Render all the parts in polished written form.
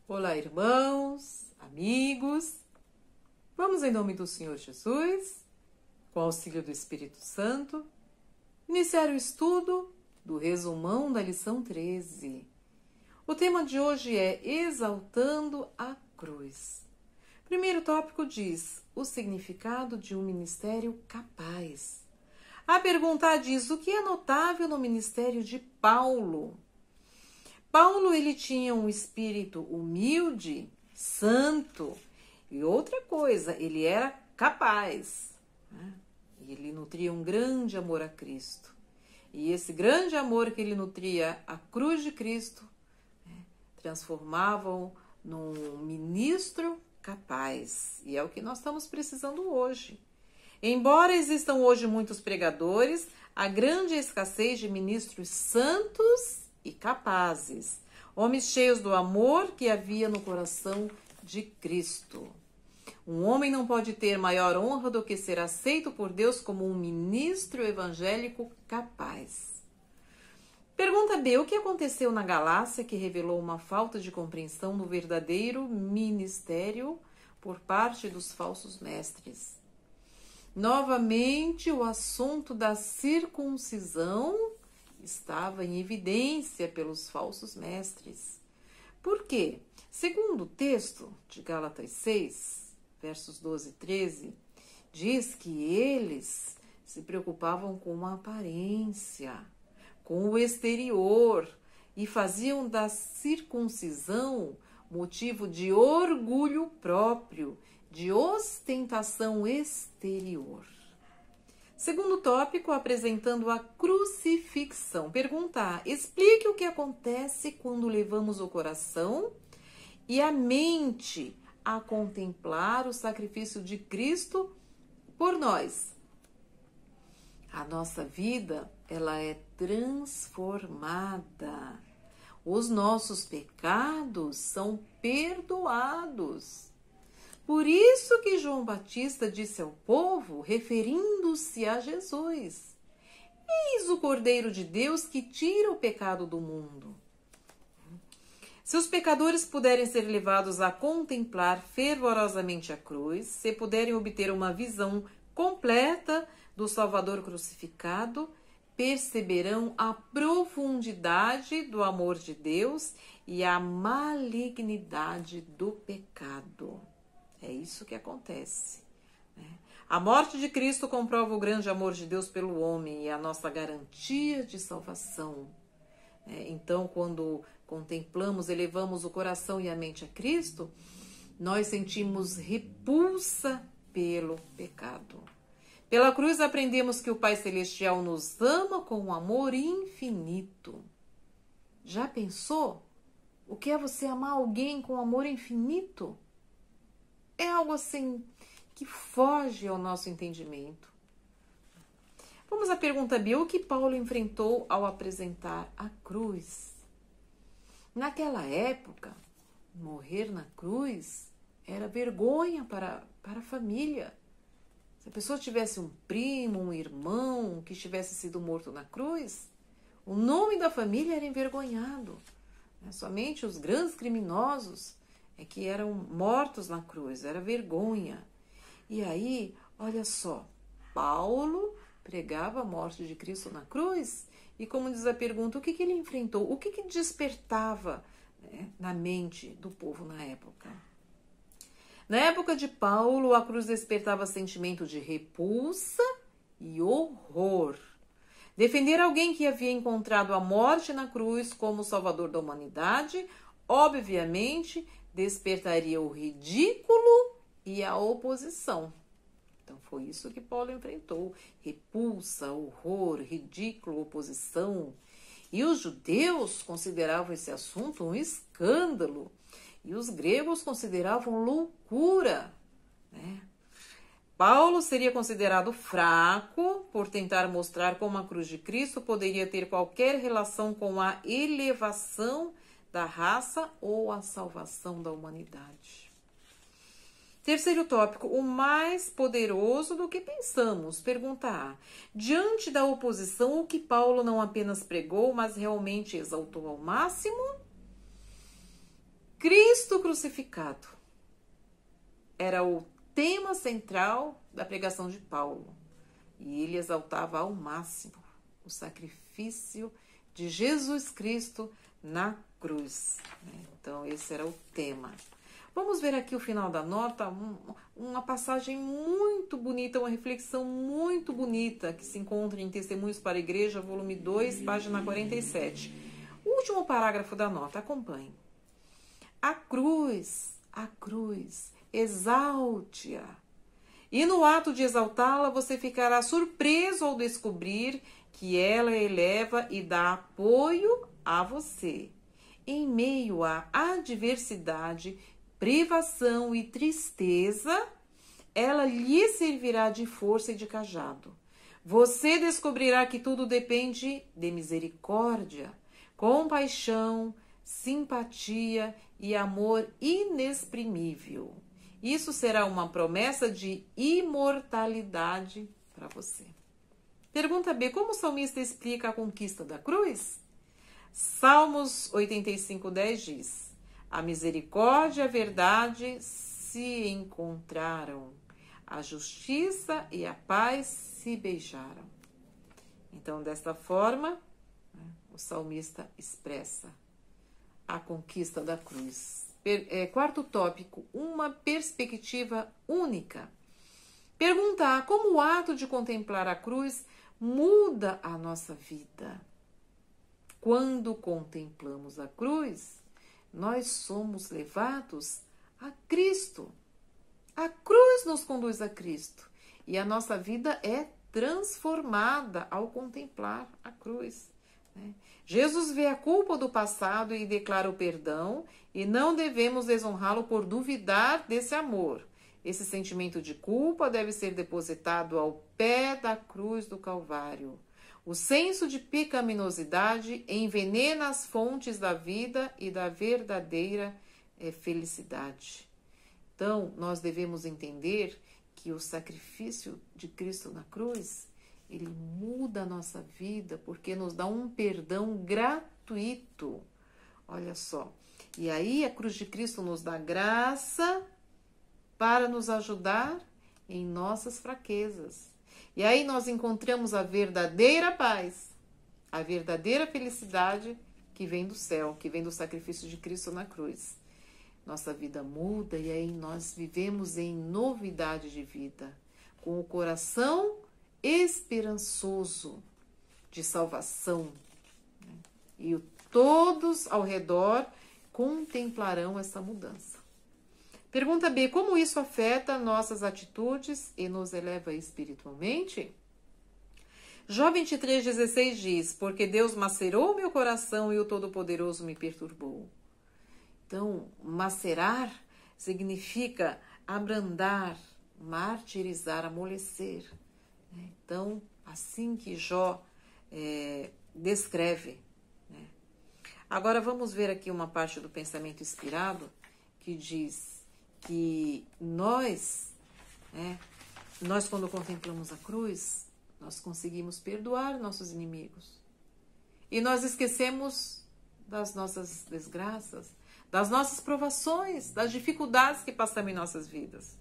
Olá, irmãos, amigos. Vamos, em nome do Senhor Jesus, com o auxílio do Espírito Santo, iniciar o estudo do resumão da lição 13. O tema de hoje é Exaltando a Cruz. O primeiro tópico diz o significado de um ministério capaz. A pergunta diz o que é notável no ministério de Paulo. Paulo, ele tinha um espírito humilde, santo, e outra coisa, ele era capaz, né? Ele nutria um grande amor a Cristo. E esse grande amor que ele nutria à cruz de Cristo, né, transformava-o num ministro capaz. E é o que nós estamos precisando hoje. Embora existam hoje muitos pregadores, há grande escassez de ministros santos e capazes, homens cheios do amor que havia no coração de Cristo. Um homem não pode ter maior honra do que ser aceito por Deus como um ministro evangélico capaz. Pergunta B. O que aconteceu na Galácia que revelou uma falta de compreensão do verdadeiro ministério por parte dos falsos mestres? Novamente, o assunto da circuncisão estava em evidência pelos falsos mestres. Por quê? Segundo o texto de Gálatas 6, versos 12 e 13, diz que eles se preocupavam com uma aparência, com o exterior, e faziam da circuncisão motivo de orgulho próprio, de ostentação exterior. Segundo tópico, apresentando a crucifixão. Pergunta A. Explique o que acontece quando levamos o coração e a mente a contemplar o sacrifício de Cristo por nós. A nossa vida, ela é transformada. Os nossos pecados são perdoados. Por isso que João Batista disse ao povo, referindo-se a Jesus: Eis o Cordeiro de Deus que tira o pecado do mundo. Se os pecadores puderem ser levados a contemplar fervorosamente a cruz, se puderem obter uma visão completa do Salvador crucificado, perceberão a profundidade do amor de Deus e a malignidade do pecado. É isso que acontece, né? A morte de Cristo comprova o grande amor de Deus pelo homem e a nossa garantia de salvação. Então, quando contemplamos, elevamos o coração e a mente a Cristo, nós sentimos repulsa pelo pecado. Pela cruz aprendemos que o Pai Celestial nos ama com um amor infinito. Já pensou? O que é você amar alguém com amor infinito? É algo assim que foge ao nosso entendimento. Vamos à pergunta B. O que Paulo enfrentou ao apresentar a cruz? Naquela época, morrer na cruz era vergonha para a família. Se a pessoa tivesse um primo, um irmão que tivesse sido morto na cruz, o nome da família era envergonhado. Somente os grandes criminosos é que eram mortos na cruz, era vergonha. E aí, olha só, Paulo pregava a morte de Cristo na cruz, e como diz a pergunta, o que ele enfrentou? O que despertava, né, na mente do povo na época? Na época de Paulo, a cruz despertava sentimento de repulsa e horror. Defender alguém que havia encontrado a morte na cruz como salvador da humanidade, obviamente, despertaria o ridículo e a oposição. Então foi isso que Paulo enfrentou: repulsa, horror, ridículo, oposição. E os judeus consideravam esse assunto um escândalo, e os gregos consideravam loucura, né? Paulo seria considerado fraco por tentar mostrar como a cruz de Cristo poderia ter qualquer relação com a elevação da raça ou a salvação da humanidade. Terceiro tópico, o mais poderoso do que pensamos. Pergunta A. Diante da oposição, o que Paulo não apenas pregou, mas realmente exaltou ao máximo? Cristo crucificado. Era o tema central da pregação de Paulo. E ele exaltava ao máximo o sacrifício de Jesus Cristo na cruz. Então, esse era o tema. Vamos ver aqui o final da nota, uma passagem muito bonita, uma reflexão muito bonita, que se encontra em Testemunhos para a Igreja, volume 2, página 47. O último parágrafo da nota, acompanhe. A cruz, exalte-a. E no ato de exaltá-la, você ficará surpreso ao descobrir que ela eleva e dá apoio a você. Em meio à adversidade, privação e tristeza, ela lhe servirá de força e de cajado. Você descobrirá que tudo depende de misericórdia, compaixão, simpatia e amor inexprimível. Isso será uma promessa de imortalidade para você. Pergunta B. Como o salmista explica a conquista da cruz? Salmos 85:10 diz: a misericórdia e a verdade se encontraram, a justiça e a paz se beijaram. Então, desta forma, o salmista expressa a conquista da cruz. Quarto tópico, uma perspectiva única. Perguntar como o ato de contemplar a cruz muda a nossa vida. Quando contemplamos a cruz, nós somos levados a Cristo. A cruz nos conduz a Cristo. E a nossa vida é transformada ao contemplar a cruz. Jesus vê a culpa do passado e declara o perdão, e não devemos desonrá-lo por duvidar desse amor. Esse sentimento de culpa deve ser depositado ao pé da cruz do Calvário. O senso de pecaminosidade envenena as fontes da vida e da verdadeira felicidade. Então, nós devemos entender que o sacrifício de Cristo na cruz, ele muda a nossa vida, porque nos dá um perdão gratuito. Olha só. E aí a cruz de Cristo nos dá graça para nos ajudar em nossas fraquezas. E aí nós encontramos a verdadeira paz, a verdadeira felicidade que vem do céu, que vem do sacrifício de Cristo na cruz. Nossa vida muda e aí nós vivemos em novidade de vida, com o coração esperançoso de salvação. E todos ao redor contemplarão essa mudança. Pergunta B. Como isso afeta nossas atitudes e nos eleva espiritualmente? Jó 23:16 diz: porque Deus macerou meu coração e o Todo-Poderoso me perturbou. Então, macerar significa abrandar, martirizar, amolecer. Então, assim que Jó descreve. Agora vamos ver aqui uma parte do pensamento inspirado que diz que nós quando contemplamos a cruz, nós conseguimos perdoar nossos inimigos. E nós esquecemos das nossas desgraças, das nossas provações, das dificuldades que passamos em nossas vidas.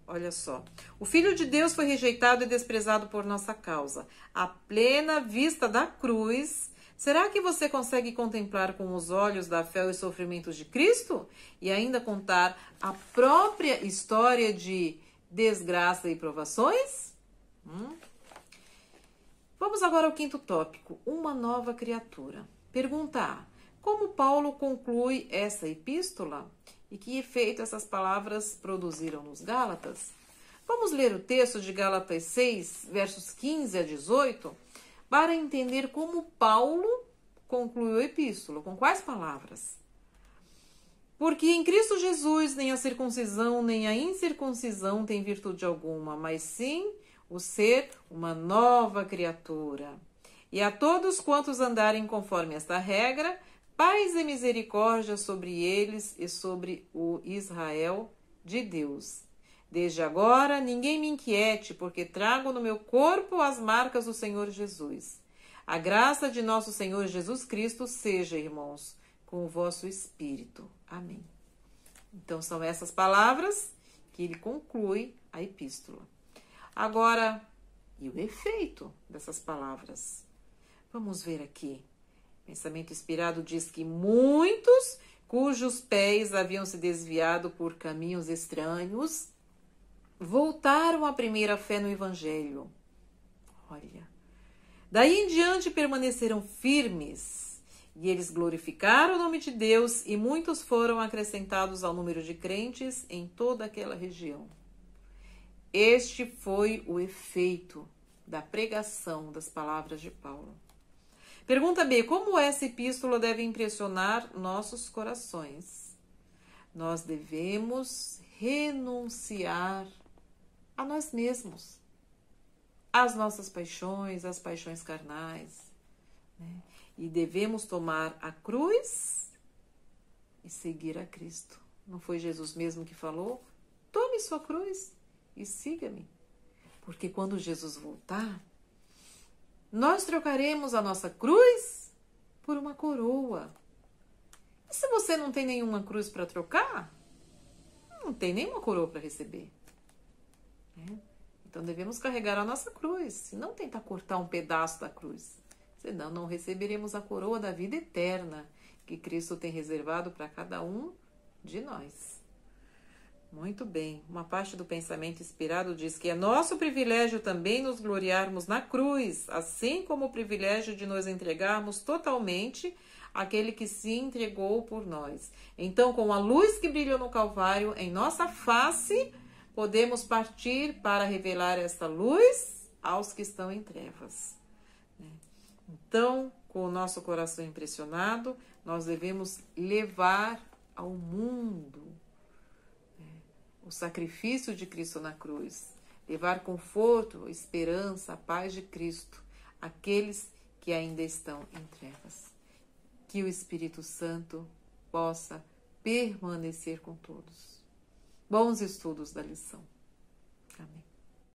Olha só, o Filho de Deus foi rejeitado e desprezado por nossa causa. À plena vista da cruz, será que você consegue contemplar com os olhos da fé os sofrimentos de Cristo? E ainda contar a própria história de desgraça e provações? Vamos agora ao quinto tópico, uma nova criatura. Pergunta A. Como Paulo conclui essa epístola? E que efeito essas palavras produziram nos Gálatas? Vamos ler o texto de Gálatas 6, versos 15 a 18, para entender como Paulo concluiu a epístola. Com quais palavras? Porque em Cristo Jesus nem a circuncisão nem a incircuncisão tem virtude alguma, mas sim o ser uma nova criatura. E a todos quantos andarem conforme esta regra, paz e misericórdia sobre eles e sobre o Israel de Deus. Desde agora, ninguém me inquiete, porque trago no meu corpo as marcas do Senhor Jesus. A graça de nosso Senhor Jesus Cristo seja, irmãos, com o vosso espírito. Amém. Então, são essas palavras que ele conclui a epístola. Agora, e o efeito dessas palavras? Vamos ver aqui. Pensamento Inspirado diz que muitos cujos pés haviam se desviado por caminhos estranhos voltaram à primeira fé no Evangelho. Olha, daí em diante permaneceram firmes e eles glorificaram o nome de Deus e muitos foram acrescentados ao número de crentes em toda aquela região. Este foi o efeito da pregação das palavras de Paulo. Pergunta B. Como essa epístola deve impressionar nossos corações? Nós devemos renunciar a nós mesmos, às nossas paixões, às paixões carnais, né? E devemos tomar a cruz e seguir a Cristo. Não foi Jesus mesmo que falou? Tome sua cruz e siga-me. Porque quando Jesus voltar, nós trocaremos a nossa cruz por uma coroa. E se você não tem nenhuma cruz para trocar, não tem nenhuma coroa para receber. Então devemos carregar a nossa cruz, e não tentar cortar um pedaço da cruz. Senão não receberemos a coroa da vida eterna que Cristo tem reservado para cada um de nós. Muito bem, uma parte do Pensamento Inspirado diz que é nosso privilégio também nos gloriarmos na cruz, assim como o privilégio de nos entregarmos totalmente àquele que se entregou por nós. Então, com a luz que brilhou no Calvário em nossa face, podemos partir para revelar esta luz aos que estão em trevas. Então, com o nosso coração impressionado, nós devemos levar ao mundo o sacrifício de Cristo na cruz, levar conforto, a esperança, a paz de Cristo àqueles que ainda estão em trevas. Que o Espírito Santo possa permanecer com todos. Bons estudos da lição. Amém.